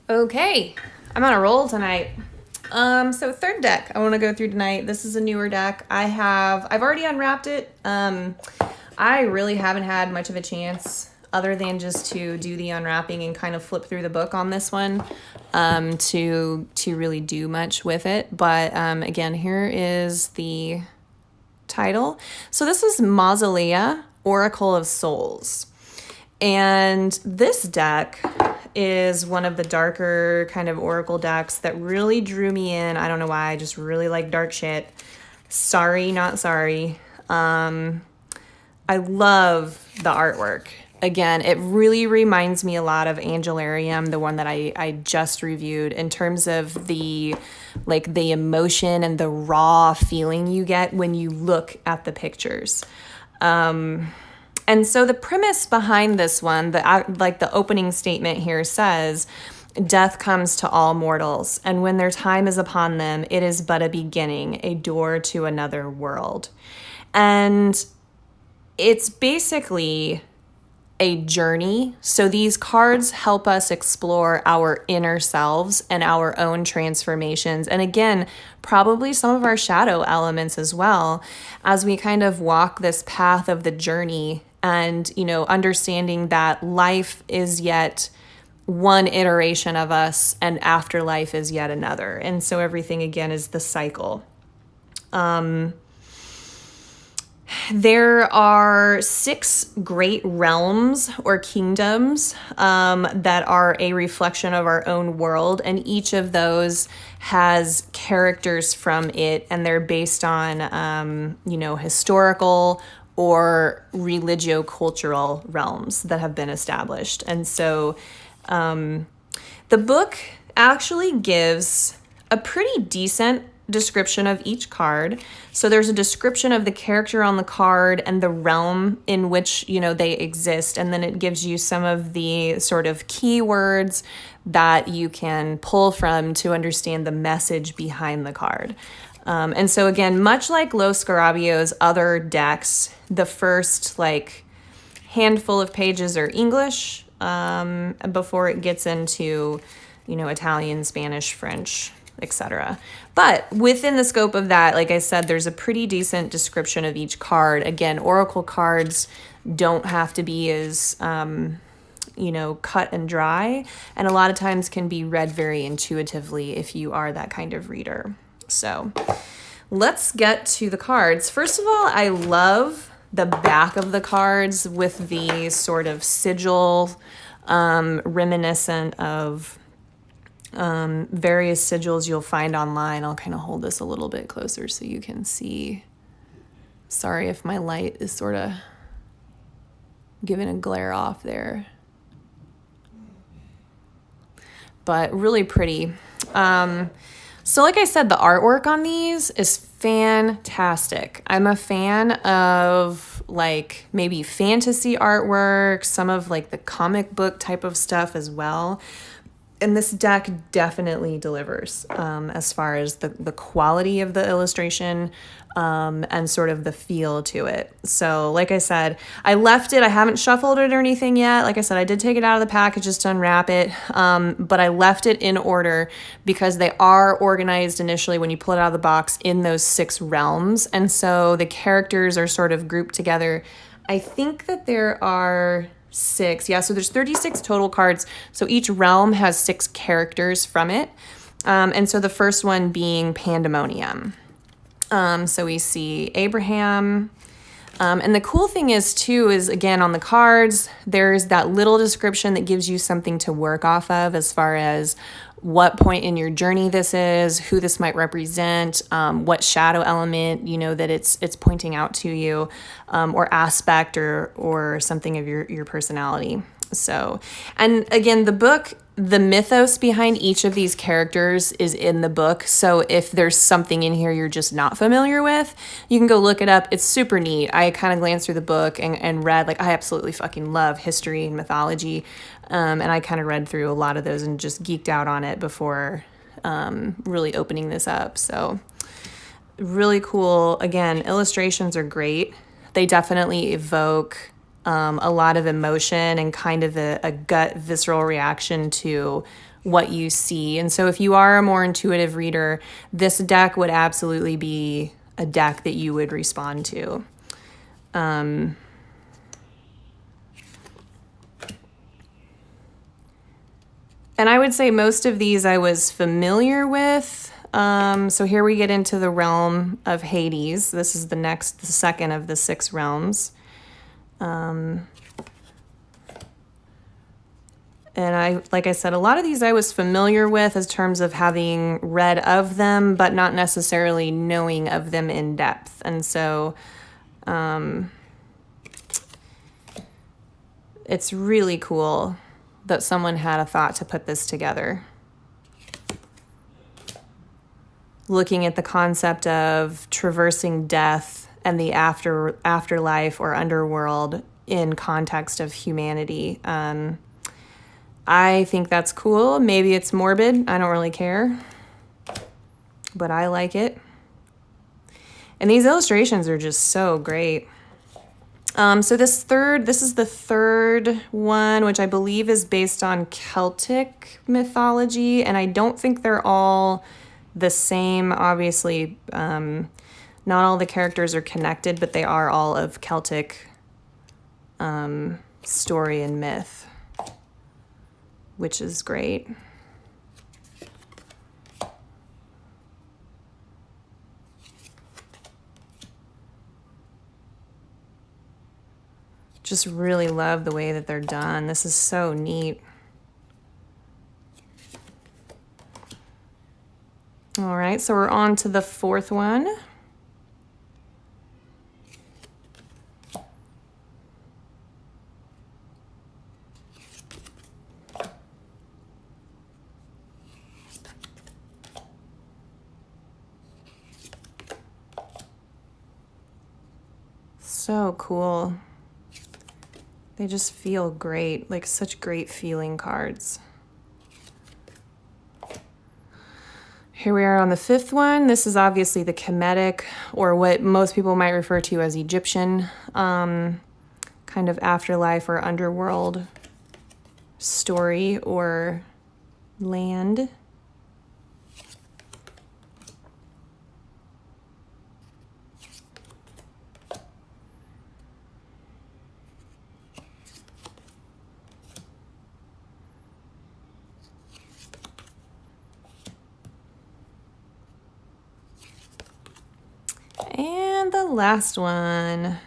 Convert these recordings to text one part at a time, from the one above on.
Okay, I'm on a roll tonight. So third deck I want to go through tonight. This is a newer deck. I've already unwrapped it. I really haven't had much of a chance other than just to do the unwrapping and kind of flip through the book on this one, to really do much with it. But again, here is the title. So this is Mausolea Oracle of Souls. And this deck is one of the darker kind of oracle decks that really drew me in. I don't know why, I just really like dark shit. Sorry, not sorry. I love the artwork. Again, it really reminds me a lot of Angelarium, the one that I just reviewed, in terms of the emotion and the raw feeling you get when you look at the pictures. And so the premise behind this one, the opening statement here says, death comes to all mortals, and when their time is upon them, it is but a beginning, a door to another world. And it's basically a journey. So these cards help us explore our inner selves and our own transformations. And again, probably some of our shadow elements as well, as we kind of walk this path of the journey and, understanding that life is yet one iteration of us and afterlife is yet another. And so everything again is the cycle. There are 6 great realms or kingdoms that are a reflection of our own world, and each of those has characters from it, and they're based on, historical or religio-cultural realms that have been established. And so the book actually gives a pretty decent description of each card. So there's a description of the character on the card and the realm in which, they exist. And then it gives you some of the sort of keywords that you can pull from to understand the message behind the card. And so again, much like Los Scarabio's other decks, the first handful of pages are English before it gets into, Italian, Spanish, French, etc. But within the scope of that, like I said, there's a pretty decent description of each card. Again, oracle cards don't have to be as, cut and dry, and a lot of times can be read very intuitively if you are that kind of reader. So let's get to the cards. First of all, I love the back of the cards with the sort of sigil, reminiscent of various sigils you'll find online. I'll kind of hold this a little bit closer so you can see. Sorry if my light is sort of giving a glare off there. But really pretty. So like I said, the artwork on these is fantastic. I'm a fan of maybe fantasy artwork, some of the comic book type of stuff as well. And this deck definitely delivers as far as the quality of the illustration and sort of the feel to it. So like I said, I left it. I haven't shuffled it or anything yet. Like I said, I did take it out of the package just to unwrap it. But I left it in order because they are organized initially when you pull it out of the box in those 6 realms. And so the characters are sort of grouped together. I think that there are 6. Yeah, so there's 36 total cards. So each realm has 6 characters from it. And so the first one being Pandemonium. So we see Abraham. And the cool thing is again, on the cards, there's that little description that gives you something to work off of as far as what point in your journey this is, who this might represent, what shadow element, that it's pointing out to you, or aspect or something of your personality. So, and again, the mythos behind each of these characters is in the book. So if there's something in here you're just not familiar with, you can go look it up. It's super neat. I kind of glanced through the book and read, I absolutely fucking love history and mythology. And I kind of read through a lot of those and just geeked out on it before really opening this up. So really cool. Again, illustrations are great. They definitely evoke a lot of emotion and kind of a gut visceral reaction to what you see. And so if you are a more intuitive reader, this deck would absolutely be a deck that you would respond to. And I would say most of these I was familiar with. So here we get into the realm of Hades. This is the second of the 6 realms. And like I said, a lot of these I was familiar with as terms of having read of them, but not necessarily knowing of them in depth. And so it's really cool that someone had a thought to put this together. Looking at the concept of traversing death and the afterlife or underworld in context of humanity. I think that's cool. Maybe it's morbid. I don't really care. But I like it. And these illustrations are just so great. So this is the third one, which I believe is based on Celtic mythology. And I don't think they're all the same. Obviously, not all the characters are connected, but they are all of Celtic story and myth, which is great. Just really love the way that they're done. This is so neat. All right, so we're on to the 4th one. So cool. They just feel great, like such great feeling cards. Here we are on the 5th one. This is obviously the Kemetic, or what most people might refer to as Egyptian, kind of afterlife or underworld story or land. And the last one.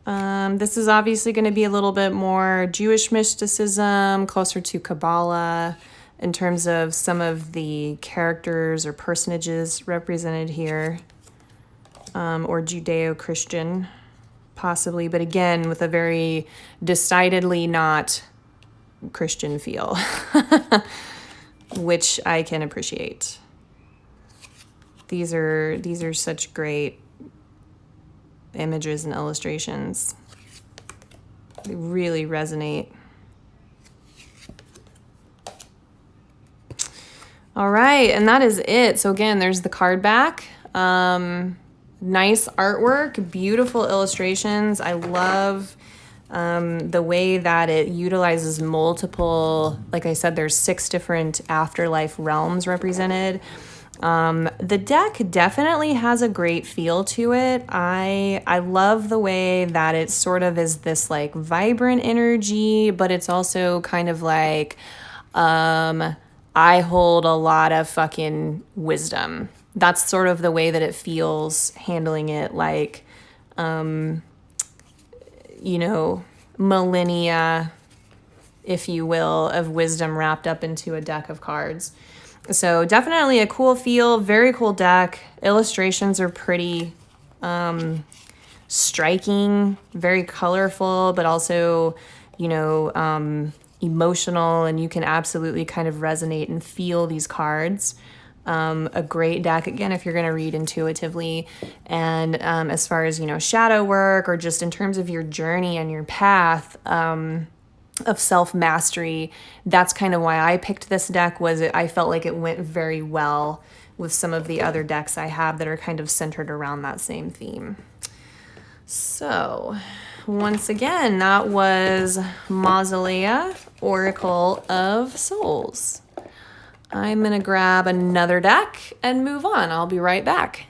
This is obviously going to be a little bit more Jewish mysticism, closer to Kabbalah in terms of some of the characters or personages represented here, or Judeo-Christian possibly, but again, with a very decidedly not Christian feel, which I can appreciate. These are such great images and illustrations. They really resonate. All right, and that is it. So again, there's the card back. Nice artwork, beautiful illustrations. I love the way that it utilizes multiple, like I said, there's 6 different afterlife realms represented. The deck definitely has a great feel to it. I love the way that it sort of is this like vibrant energy, but it's also kind of like, I hold a lot of fucking wisdom. That's sort of the way that it feels, handling it like, millennia, if you will, of wisdom wrapped up into a deck of cards. So definitely a cool feel, very cool deck. Illustrations are pretty striking, very colorful, but also, emotional, and you can absolutely kind of resonate and feel these cards. A great deck, again, if you're going to read intuitively. And as far as, shadow work or just in terms of your journey and your path, of self-mastery, that's kind of why I picked this deck. I felt like it went very well with some of the other decks I have that are kind of centered around that same theme. So once again, that was Mausolea Oracle of Souls. I'm going to grab another deck and move on. I'll be right back.